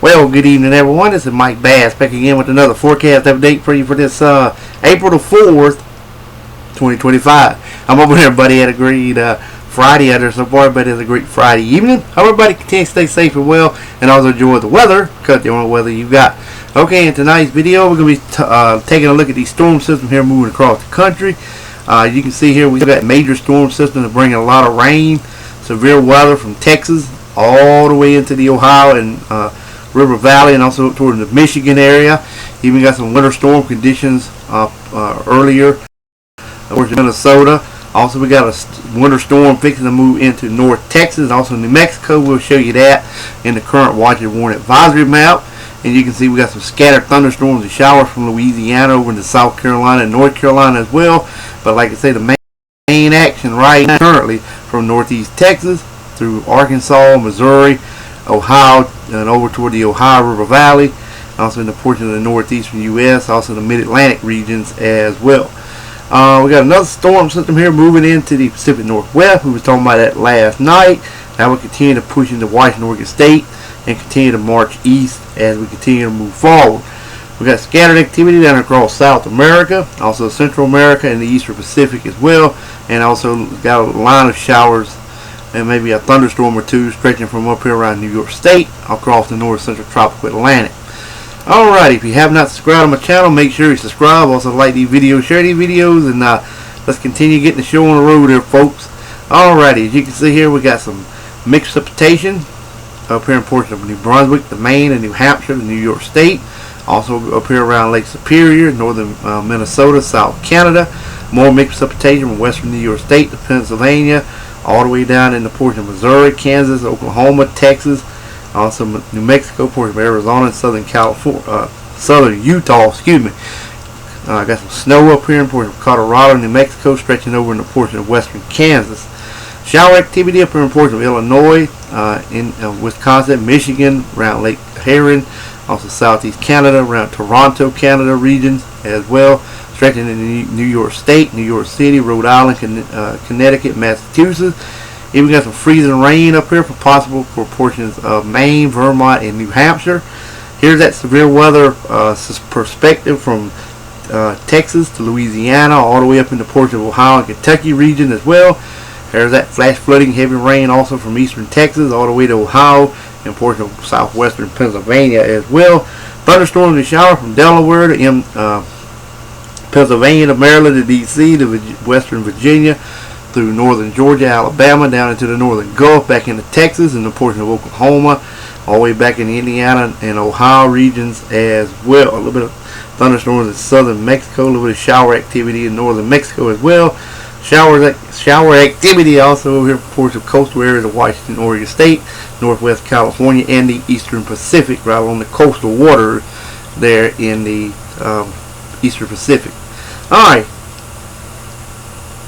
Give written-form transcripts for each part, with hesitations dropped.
Well, good evening, everyone. This is Mike Bass back again with another forecast update for you for this April the 4th, 2025. I'm hoping everybody had a great Friday out there so far. Everybody has a great Friday evening. Hope everybody continues to stay safe and well, and also enjoy the weather, because the only weather you got. Okay, in tonight's video, we're going to be taking a look at these storm systems here moving across the country. You can see here we've got major storm systems bringing a lot of rain, severe weather from Texas all the way into the Ohio and River Valley, and also toward the Michigan area. Even got some winter storm conditions earlier towards Minnesota. Also, we got a winter storm fixing to move into North Texas, also New Mexico. We'll show you that in the current watch and warn advisory map. And you can see we got some scattered thunderstorms and showers from Louisiana over into South Carolina and North Carolina as well. But like I say, the main action right now currently from Northeast Texas through Arkansas, Missouri, Ohio, and over toward the Ohio River Valley, also in the portion of the northeastern U.S., also the mid-Atlantic regions as well. We got another storm system here moving into the Pacific Northwest. We were talking about that last night. That will continue to push into Washington, Oregon State, and continue to march east as we continue to move forward. We got scattered activity down across South America, also Central America and the Eastern Pacific as well, and also got a line of showers and maybe a thunderstorm or two stretching from up here around New York State across the north central tropical Atlantic. Alrighty, if you have not subscribed to my channel, make sure you subscribe. Also like these videos, share these videos, and let's continue getting the show on the road here, folks. Alrighty, as you can see here, we got some mixed precipitation up here in portions of New Brunswick, the Maine, and New Hampshire, and New York State. Also up here around Lake Superior, northern Minnesota, South Canada. More mixed precipitation from western New York State to Pennsylvania, all the way down in the portion of Missouri, Kansas, Oklahoma, Texas, also New Mexico, portion of Arizona, and southern California, southern Utah. Excuse me. Got some snow up here in portion of Colorado, New Mexico, stretching over in the portion of western Kansas. Shower activity up here in portion of Illinois, in Wisconsin, Michigan, around Lake Huron, also southeast Canada, around Toronto, Canada regions as well. Stretching in New York State, New York City, Rhode Island, Connecticut, Massachusetts. Even got some freezing rain up here for possible for portions of Maine, Vermont, and New Hampshire. Here's that severe weather perspective from Texas to Louisiana, all the way up into portions of Ohio and Kentucky region as well. There's that flash flooding, heavy rain also from eastern Texas all the way to Ohio and portions of southwestern Pennsylvania as well. Thunderstorms and showers from Delaware to Pennsylvania to Maryland to D.C. to western Virginia through northern Georgia, Alabama, down into the northern Gulf, back into Texas and the portion of Oklahoma, all the way back in Indiana and Ohio regions as well. A little bit of thunderstorms in southern Mexico, a little bit of shower activity in northern Mexico as well. Shower activity also over here for portions of coastal areas of Washington, Oregon State, northwest California, and the eastern Pacific, right on the coastal water there in the eastern Pacific. Alright,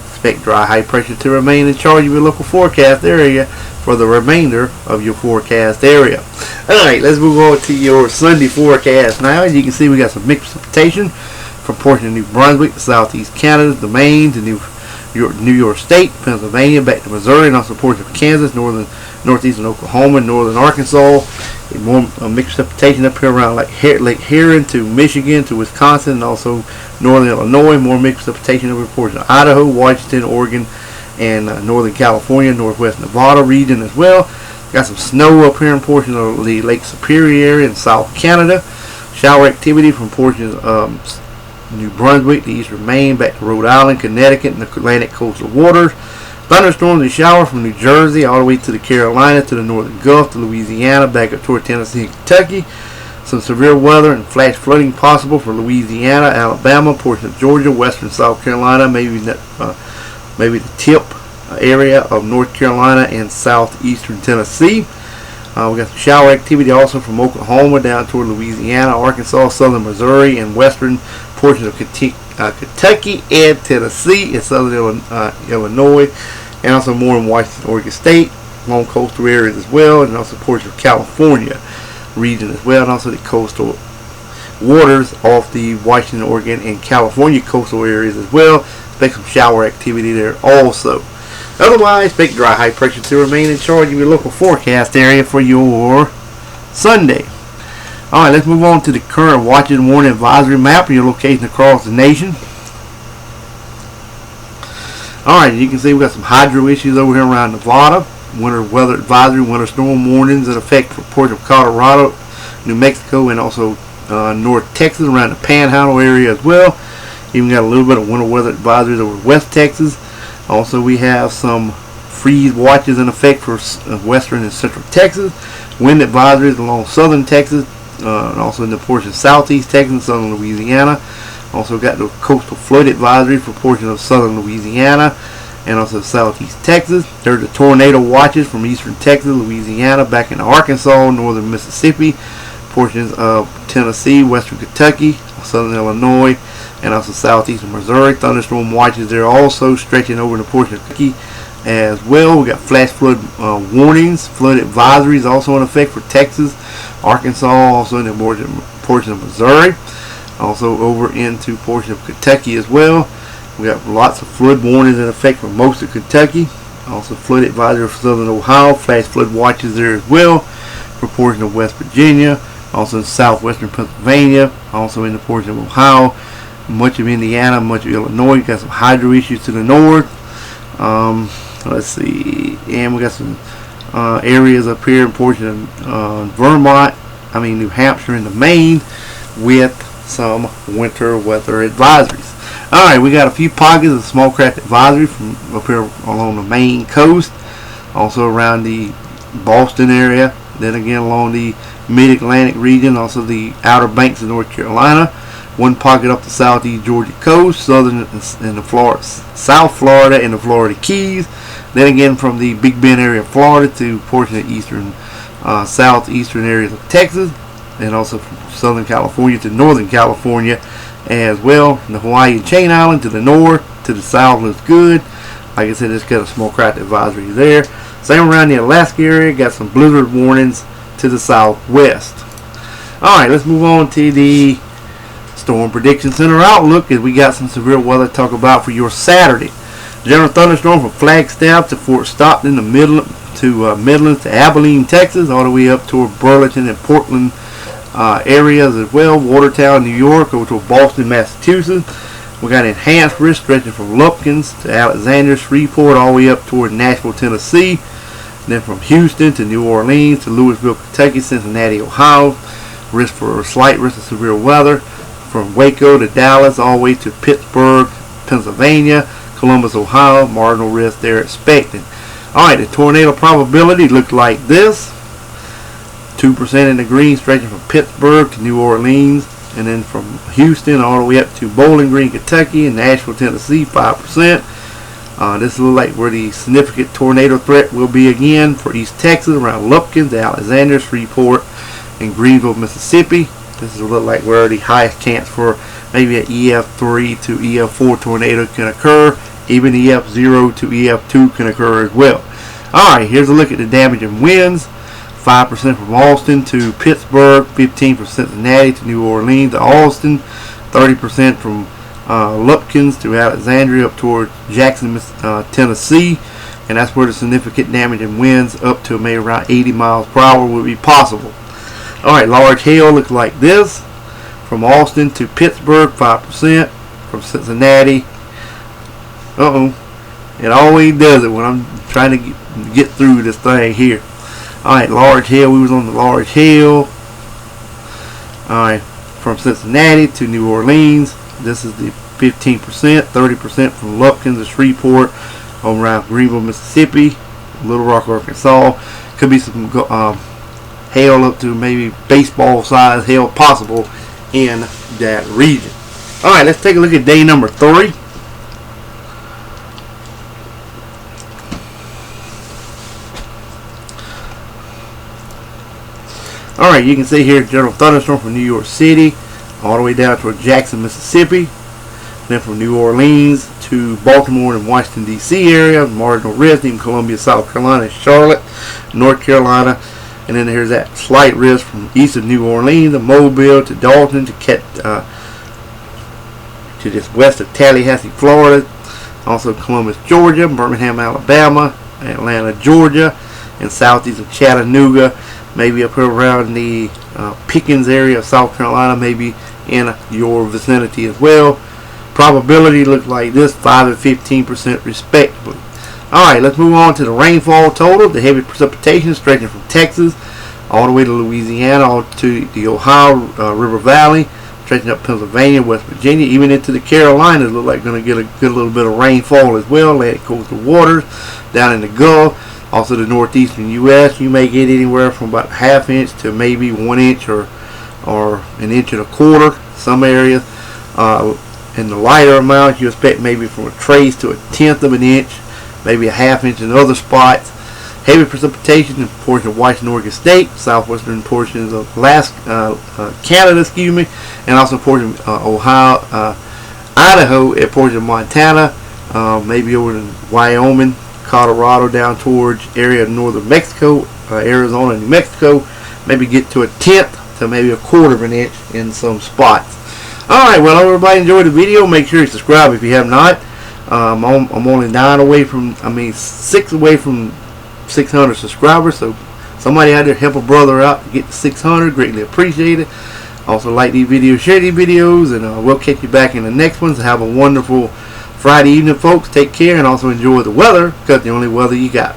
expect dry high pressure to remain in charge of your local forecast area for the remainder of your forecast area. Alright, let's move on to your Sunday forecast now. As you can see, we got some mixed precipitation from portions of New Brunswick to southeast Canada, the Maine to New York State, Pennsylvania, back to Missouri, and also portions of Kansas, northeastern Oklahoma, northern Arkansas. More mixed precipitation up here around Lake Huron to Michigan to Wisconsin, and also northern Illinois. More mixed precipitation over portions of Idaho, Washington, Oregon, and northern California, northwest Nevada region as well. Got some snow up here in portions of the Lake Superior area in South Canada. Shower activity from portions of New Brunswick, the eastern Maine, back to Rhode Island, Connecticut, and the Atlantic coastal waters. Thunderstorms and showers from New Jersey all the way to the Carolinas, to the northern Gulf, to Louisiana, back up toward Tennessee and Kentucky. Some severe weather and flash flooding possible for Louisiana, Alabama, portions of Georgia, western South Carolina, maybe the tip area of North Carolina and southeastern Tennessee. We got some shower activity also from Oklahoma down toward Louisiana, Arkansas, southern Missouri, and western portions of Kentucky and Tennessee and southern Illinois, and also more in Washington, Oregon State, along coastal areas as well, and also portions of California region as well, and also the coastal waters off the Washington, Oregon, and California coastal areas as well. Expect some shower activity there also. Otherwise, expect dry high pressure to remain in charge of your local forecast area for your Sunday. Alright, let's move on to the current watch and warning advisory map and your location across the nation. Alright, you can see we got some hydro issues over here around Nevada. Winter weather advisory, winter storm warnings in effect for ports of Colorado, New Mexico, and also North Texas around the Panhandle area as well. Even got a little bit of winter weather advisories over West Texas. Also, we have some freeze watches in effect for western and central Texas. Wind advisories along southern Texas, and also in the portion of southeast Texas and southern Louisiana. Also got the coastal flood advisory for portions of southern Louisiana and also southeast Texas. There's the tornado watches from eastern Texas, Louisiana, back in Arkansas, northern Mississippi, portions of Tennessee, western Kentucky, southern Illinois, and also southeastern Missouri. Thunderstorm watches there also stretching over the portion of Kentucky as well. We got flash flood warnings, flood advisories also in effect for Texas, Arkansas, also in the portion of Missouri. Also over into portion of Kentucky as well. We got lots of flood warnings in effect for most of Kentucky. Also flood advisory for southern Ohio. Flash flood watches there as well for portion of West Virginia. Also in southwestern Pennsylvania. Also in the portion of Ohio. Much of Indiana. Much of Illinois. Got some hydro issues to the north. Let's see. And we got some areas up here in portion of Vermont. New Hampshire into Maine with some winter weather advisories. Alright, we got a few pockets of small craft advisory from up here along the Maine coast, also around the Boston area, then again along the mid-Atlantic region, also the Outer Banks of North Carolina, one pocket up the southeast Georgia coast, southern and the South Florida and the Florida Keys, then again from the Big Bend area of Florida to portion of eastern southeastern areas of Texas, and also from Southern California to Northern California as well. The Hawaii Chain Island to the north, to the south looks good. Like I said, it's got a small craft advisory there. Same around the Alaska area, got some blizzard warnings to the southwest. Alright, let's move on to the Storm Prediction Center outlook, as we got some severe weather to talk about for your Saturday. General thunderstorm from Flagstaff to Fort Stockton to Midland to Abilene, Texas, all the way up toward Burlington and Portland areas as well. Watertown, New York, over to Boston, Massachusetts. We got enhanced risk stretching from Lupkins to Alexandria, Shreveport, all the way up toward Nashville, Tennessee. Then from Houston to New Orleans to Louisville, Kentucky, Cincinnati, Ohio. Slight risk of severe weather from Waco to Dallas, all the way to Pittsburgh, Pennsylvania, Columbus, Ohio. Marginal risk they're expecting. Alright, the tornado probability looked like this. 2% in the green, stretching from Pittsburgh to New Orleans, and then from Houston all the way up to Bowling Green, Kentucky, and Nashville, Tennessee, 5%. This looks like where the significant tornado threat will be again for East Texas, around Lupkins, Alexandria, Shreveport, and Greenville, Mississippi. This will look like where the highest chance for maybe an EF3 to EF4 tornado can occur. Even EF0 to EF2 can occur as well. Alright, here's a look at the damage and winds. 5% from Austin to Pittsburgh, 15% from Cincinnati to New Orleans to Austin, 30% from Lupkins to Alexandria up toward Jackson, Tennessee, and that's where the significant damage and winds up to maybe around 80 miles per hour would be possible. Alright, large hail looks like this. From Austin to Pittsburgh, 5%. From Cincinnati, it always does it when I'm trying to get through this thing here. Alright, large hail. We was on the large hail. Alright, from Cincinnati to New Orleans. This is the 15%, 30% from Lupkins to Shreveport, around Greenville, Mississippi, Little Rock, Arkansas. Could be some hail up to maybe baseball size hail possible in that region. Alright, let's take a look at day number 3. Alright, you can see here general thunderstorm from New York City all the way down toward Jackson, Mississippi. Then from New Orleans to Baltimore and Washington, D.C. area, marginal risk in Columbia, South Carolina, Charlotte, North Carolina. And then there's that slight risk from east of New Orleans to Mobile to Dalton to just west of Tallahassee, Florida. Also Columbus, Georgia, Birmingham, Alabama, Atlanta, Georgia, and southeast of Chattanooga maybe up here around the Pickens area of South Carolina, maybe in your vicinity as well. Probability looks like this, 5 and 15% respectively. Alright, let's move on to the rainfall total. The heavy precipitation stretching from Texas all the way to Louisiana, all to the Ohio River Valley, stretching up Pennsylvania, West Virginia, even into the Carolinas. Look like going to get a good little bit of rainfall as well. Atlantic coastal waters down in the Gulf, also the northeastern U.S. You may get anywhere from about a ½ inch to maybe 1 inch or an inch and a quarter. Some areas, in the lighter amounts, you expect maybe from a trace to a tenth of an inch, maybe a ½ inch in other spots. Heavy precipitation in portions of Washington, Oregon State, southwestern portions of Canada, and also portions of Ohio, Idaho, and portions of Montana, maybe over in Wyoming, Colorado, down towards area of northern Mexico, Arizona, and New Mexico. Maybe get to a tenth to maybe a quarter of an inch in some spots. Alright, well, everybody enjoyed the video. Make sure you subscribe if you have not. I'm only 6 away from 600 subscribers, so somebody out there help a brother out to get to 600. Greatly appreciate it. Also, like these videos, share these videos, and we'll catch you back in the next ones. Have a wonderful Friday evening, folks. Take care, and also enjoy the weather, because the only weather you got.